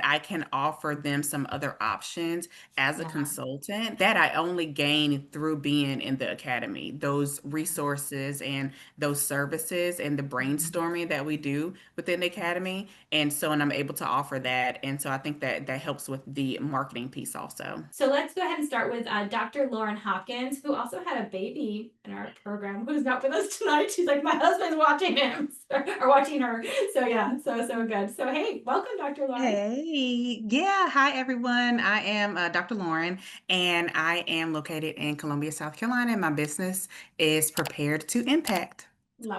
I can offer them some other options as a Yeah. consultant that I only gained through being in the academy. Those resources and those services and the Mhm. brainstorming that we do within the academy. And I'm able to offer that. And so I think that that helps with the marketing piece also. So let's go ahead and start with Dr. Lauren Hopkins, who also had a baby in our program, who's not with us tonight. She's like, my husband's watching him or watching her. So yeah, so good. So hey, welcome, Dr. Lauren. Hey, yeah. Hi, everyone. I am Dr. Lauren, and I am located in Columbia, South Carolina, and my business is Prepared to Impact.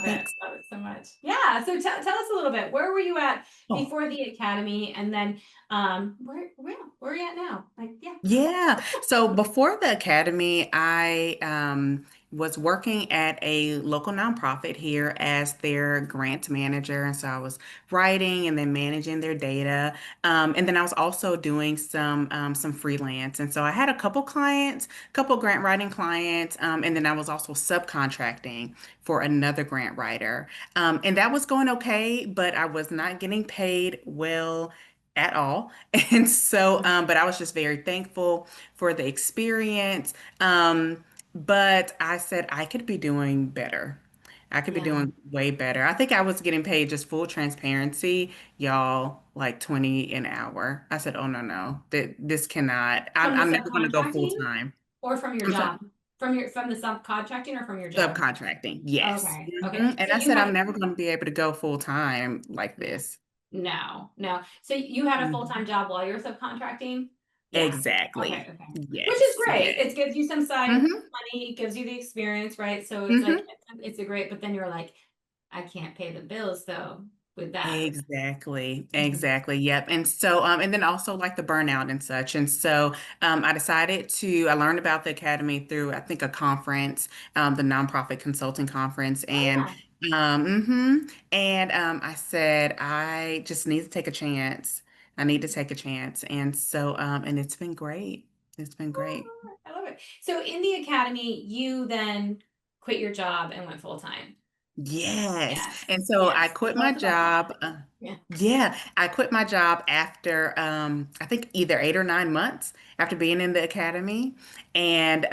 Thanks. Love it so much. Yeah. So tell us a little bit. Where were you at Oh, before the academy, and then where are you at now? Like, yeah. yeah. So before the academy, I was working at a local nonprofit here as their grant manager. And so I was writing and then managing their data. And then I was also doing some freelance. And so I had a couple clients, couple grant writing clients, and then I was also subcontracting for another grant writer. And that was going okay, but I was not getting paid well at all. But I was just very thankful for the experience. But I said I could be doing better. I could be Yeah. doing way better. I think I was getting paid, just full transparency, y'all, like 20 an hour. I said, oh no, no, this cannot. I'm, From the I'm never going to go full subcontracting time. or from your I'm sorry, job? From the subcontracting or from your job? subcontracting. Yes. Okay. Okay. And So I you said, I'm had never going to be able to go full time like yeah. this. No, no. So you had a full-time Mhm. job while you're subcontracting? Yeah. Okay, Exactly. okay. Which is Yes. great. Yes. It gives you some side hmm money, gives you the experience, right? So it's like hmm it's a great, but then you're like, I can't pay the bills though with that. Exactly. Mhm. Exactly. Yep. And then also like the burnout and such. And so I learned about the academy through, I think, a conference, the nonprofit consulting conference. Oh And yeah. I said, I just need to take a chance. I need to take a chance. And it's been great. It's been great. Oh, I love it. So in the academy, you then quit your job and went full time. Yes. And Yes. so I Yes. quit Tell my us about that. job. Yeah. Yeah, I quit my job after I think either 8 or 9 months after being in the academy. And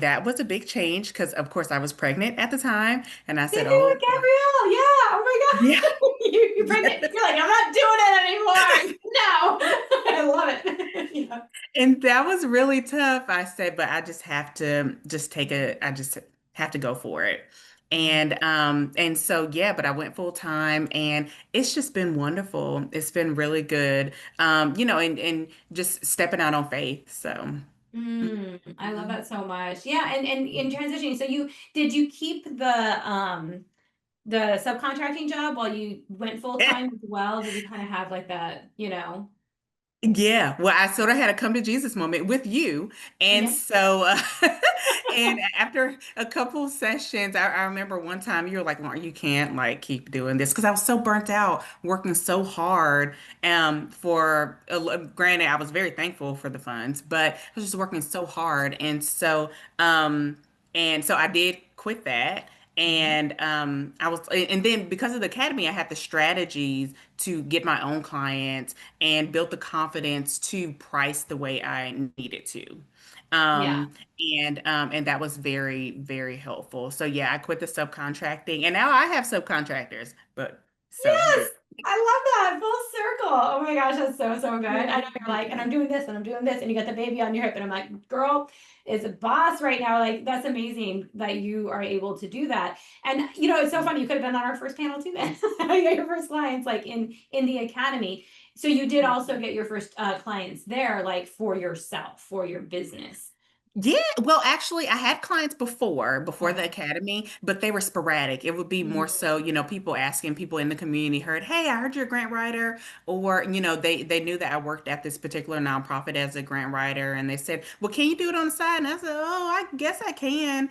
that was a big change because of course I was pregnant at the time. And I Same said, thing with oh, Gabrielle. Yeah. Oh my yeah. God. You're pregnant. You're like, I'm not doing it anymore. No. I love it. Yeah. And that was really tough. I said, but I just have to just I just have to go for it. Mm. And so yeah, but I went full time and it's just been wonderful. It's been really good. And just stepping out on faith. So I love mhm. that so much. Yeah, and in transitioning, so you keep the subcontracting job while you went full time as well? Did you kind of have like that, Yeah, well, I sort of had a come to Jesus moment with you. And Yeah. so, and after a couple sessions, I remember one time you were like, Lauren, you can't like keep doing this because I was so burnt out, working so hard. Granted, I was very thankful for the funds, but I was just working so hard. And so I did quit that. Mhm. And then because of the academy, I had the strategies to get my own clients and built the confidence to price the way I needed to. Yeah. Um, and that was very, very helpful. So yeah, I quit the subcontracting and now I have subcontractors, but so Yes, yeah. I love that full circle. Oh my gosh, that's so good. I know you're like, and Yeah. I'm doing this and I'm doing this, and you got the baby on your hip, and I'm like, girl is a boss right now. Like that's amazing that you are able to do that. And it's so funny. You could have been on our first panel too. Then you got your first clients like in the academy. So you did also get your first clients there, like for yourself, for your business. Yeah, well, actually, I had clients before the Okay. academy, but they were sporadic. It would be more Mhm. so, people asking people in the community heard, "Hey, I heard you're a grant writer," or they knew that I worked at this particular nonprofit as a grant writer, and they said, "Well, can you do it on the side?" And I said, "Oh, I guess I can."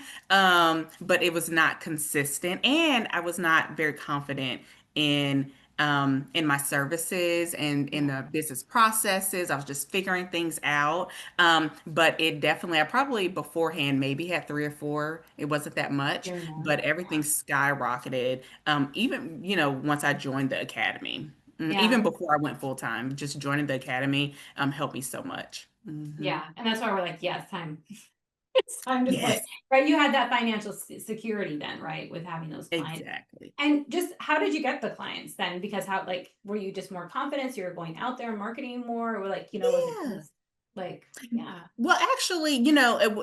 But it was not consistent, and I was not very confident in in my services and in Yeah. the business processes. I was just figuring things out. But it definitely, I probably beforehand maybe had three or four. It wasn't that much, Here and there. but everything skyrocketed. Even, once I joined the academy. Even Yeah. before I went full time, just joining the academy helped me so much. Yeah. And that's why we're like, yeah, it's time. It's time to put, Yes, right? You had that financial security then, right? With having those clients. exactly. And just how did you get the clients then? Because how, like, were you just more confident? You were going out there and marketing more, or like, was it Yeah. just like, yeah. Well, actually,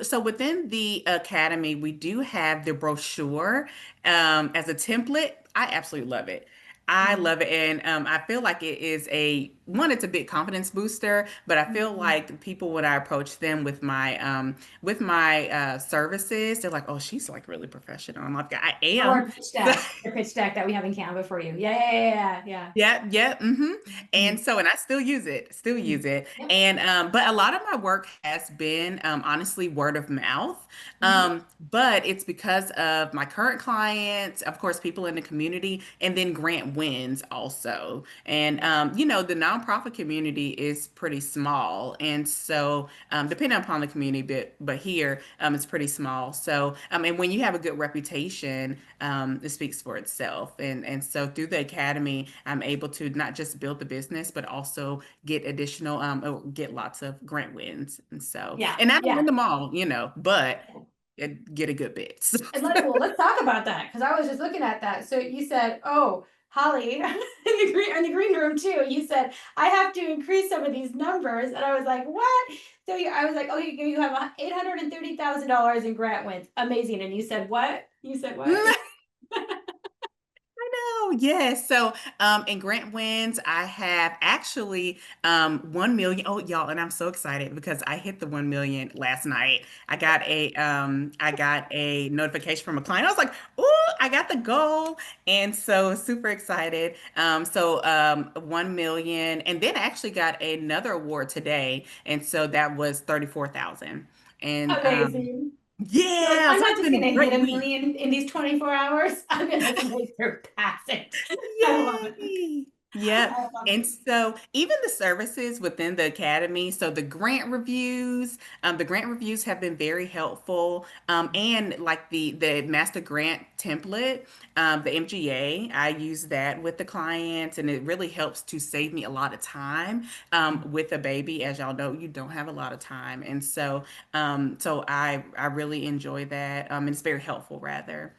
so within the academy, we do have the brochure as a template. I absolutely love it. I Mhm. love it. And I feel like it is it's a big confidence booster, but I feel Mhm. like people, when I approach them with my services, they're like, oh, she's like really professional. I'm like, I Oh, am. the pitch deck that we have in Canva for you. Yeah, yeah, yeah, yeah, Yeah, yeah, yeah. And I still use Mhm. it. Yep. And but a lot of my work has been honestly word of mouth. Mhm. But it's because of my current clients, of course, people in the community, and then grant wins also. And Yeah. the nonprofit community is pretty small, and so depending upon the community, but here it's pretty small. So and when you have a good reputation, it speaks for itself. And so through the academy, I'm able to not just build the business, but also get lots of grant wins. And so, Yeah. and I don't win Yeah. them all, but get a good bit. So, And let's talk about that because I was just looking at that. So you said, "Oh, Holly, in the green room too." You said, "I have to increase some of these numbers," and I was like, "What?" So I was like, "Oh, you have $830,000 in grant wins, amazing." And you said, "What?" You said, "What?" Oh, yes. So, in grant wins, I have actually 1 million. Oh, y'all, and I'm so excited because I hit the 1 million last night. I got a notification from a client. I was like, "Oh, I got the goal." And so super excited. 1 million, and then I actually got another award today, and so that was 34,000. And Amazing. You're like, yeah, I'm so not it's just been a gonna hit great a week. million in these 24 hours. I'm gonna like surpass it. I love it. Yay! Yep. I love And it. so even the services within the academy, so the grant reviews have been very helpful. And like the master grant template, the MGA, I use that with the clients, and it really helps to save me a lot of time. With a baby, as y'all know, you don't have a lot of time, and so I really enjoy that. And it's very helpful, rather.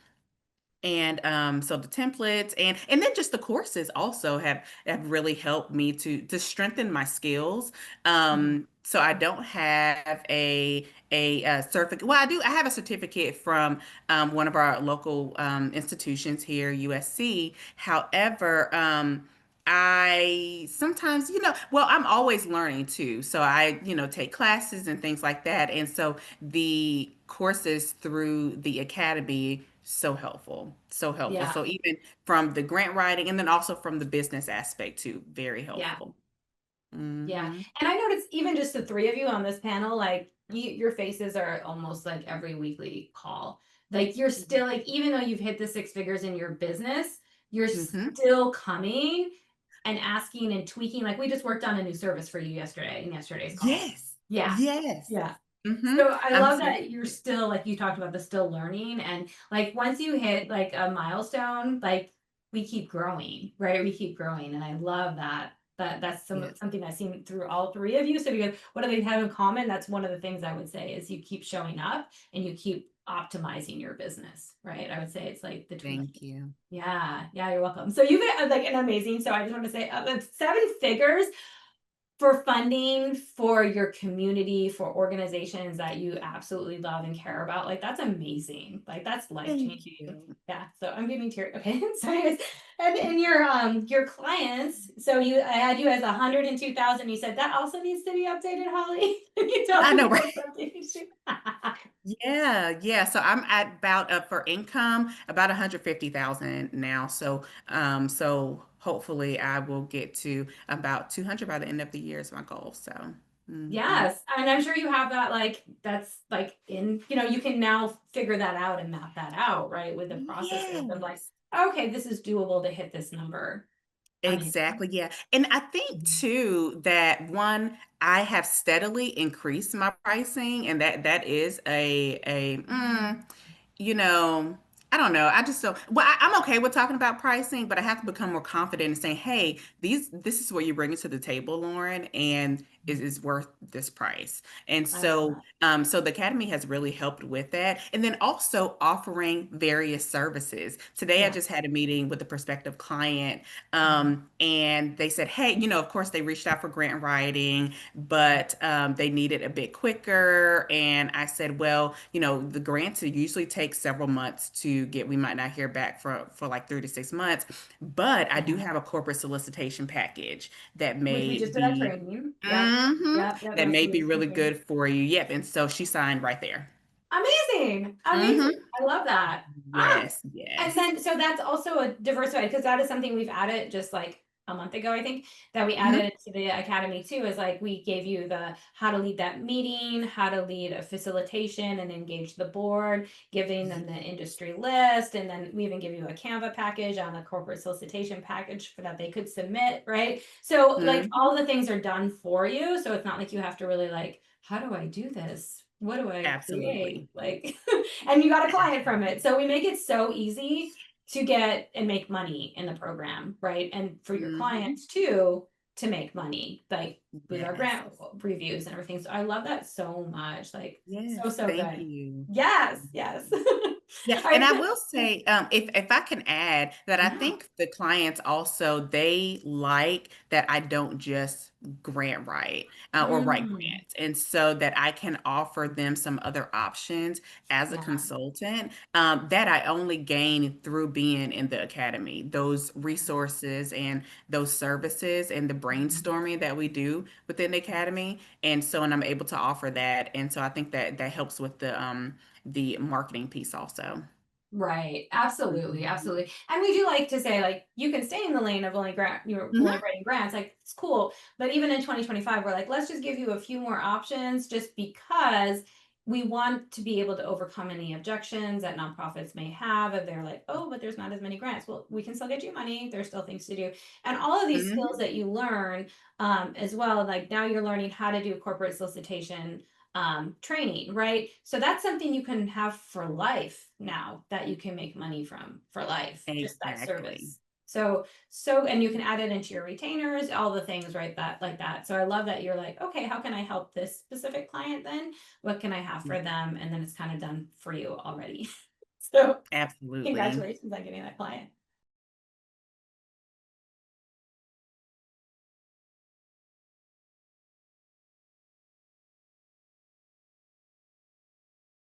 And so the templates and then just the courses also have really helped me to strengthen my skills. Mhm. So I don't have a certificate. Well, I do. I have a certificate from one of our local institutions here, USC. However, I sometimes, well, I'm always learning too. So I, take classes and things like that. And so the courses through the academy so helpful, so helpful. Yeah. So even from the grant writing and then also from the business aspect too, very Yeah. helpful. Yeah. Hmm. And I noticed even just the three of you on this panel, like your faces are almost like every weekly call. Like you're still like, even though you've hit the six figures in your business, you're Hmm. still coming and asking and tweaking. Like we just worked on a new service for you yesterday in yesterday's call. Yes, Yeah. yes. Yeah. Hmm. So I I'm love so that you're still like you talked about the still learning and like once you hit like a milestone, like we keep growing, right? We keep growing. And I love that. That's yes. something I've seen through all three of you. So because what do they have in common? That's one of the things I would say is you keep showing up and you keep optimizing your business, right? I would say it's like the Thank tweaking. you. Yeah, yeah, you're welcome. So you've been like an amazing. So I just want to say that's seven figures for funding for your community, for organizations that you absolutely love and care about. Like that's amazing. Like that's life Thank changing. you. Yeah. So I'm getting teary. Okay. So anyways, and your clients. So I had you as 102,000. You said that also needs to be updated, Holly. You tell I know, me right? what's updated. Yeah, yeah. So I'm at about for income about 150,000 now. So hopefully I will get to about 200 by the end of the year is my goal. So, Yes, and I'm sure you have that like that's like in you can now figure that out and map that out, right? With the processes of like, yes. okay, this is doable to hit this number. Amazing. Exactly, yeah. And I think Mhm. too that one, I have steadily increased my pricing, and that is you know, I don't know. I just so well. I'm okay with talking about pricing, but I have to become more confident in saying, "Hey, this is what you're bringing to the table, Lauren, and is worth this price." And I love so, that. so the Academy has really helped with that, and then also offering various services. Today, I Yeah. just had a meeting with a prospective client, Mhm. and they said, "Hey, of course, they reached out for grant writing, but they need it a bit quicker." And I said, well, the grants usually take several months to get. We might not hear back for like 3 to 6 months, but I do Yeah. have a corporate solicitation package that Which we may just did our be, training. Yep. hmm Yep. that My may be solicitation really training. good for you. Yep. And so she signed right there. Amazing. Amazing. Hmm. I love that. Yes, And yes. then, so that's also a diversified, because that is something we've added just like a month ago, I think, that we Hmm. added to the academy too, is like we gave you the how to lead that meeting, how to lead a facilitation and engage the board, giving them the industry list. And then we even give you a Canva package on the corporate solicitation package for that they could submit, right? So like Hmm. all the things are done for you. So it's not like you have to really like, how do I do this? What do I create? Absolutely. Like, and you got a client from it. So we make it so easy to get and make money in the program, right? And for your Hmm. clients too to make money, like with our Yes. grant reviews and everything. So I love that so much. Like Yes. so, so Thank good. you. Yes, yes. All Yeah, and right. I will say, if I can add that, I Yeah. think the clients also they like that I don't just grant write or write Mm, grants, and so that I can offer them some other options as a yeah. consultant that I only gain through being in the academy. Those resources and those services and the Mhm. brainstorming that we do within the academy, and I'm able to offer that, and so I think that that helps with the marketing piece also. Right. Absolutely. Mhm. Absolutely. And we do like to say, like, you can stay in the lane of only grant, you're only Mhm. writing grants. Like, it's cool. But even in 2025, we're like, let's just give you a few more options just because we want to be able to overcome any objections that nonprofits may have. If they're like, oh, but there's not as many grants. Well, we can still get you money. There's still things to do. And all of these skills Mhm. that you learn as well, like now you're learning how to do corporate solicitation training, right? So that's something you can have for life now that you can make money from for life, just that Exactly. service. So and you can add it into your retainers, all the things, right? That like that. So I love that you're like, okay, how can I help this specific client then? What can I have for them? And then it's kind of done for you already. So Absolutely. congratulations on getting that client.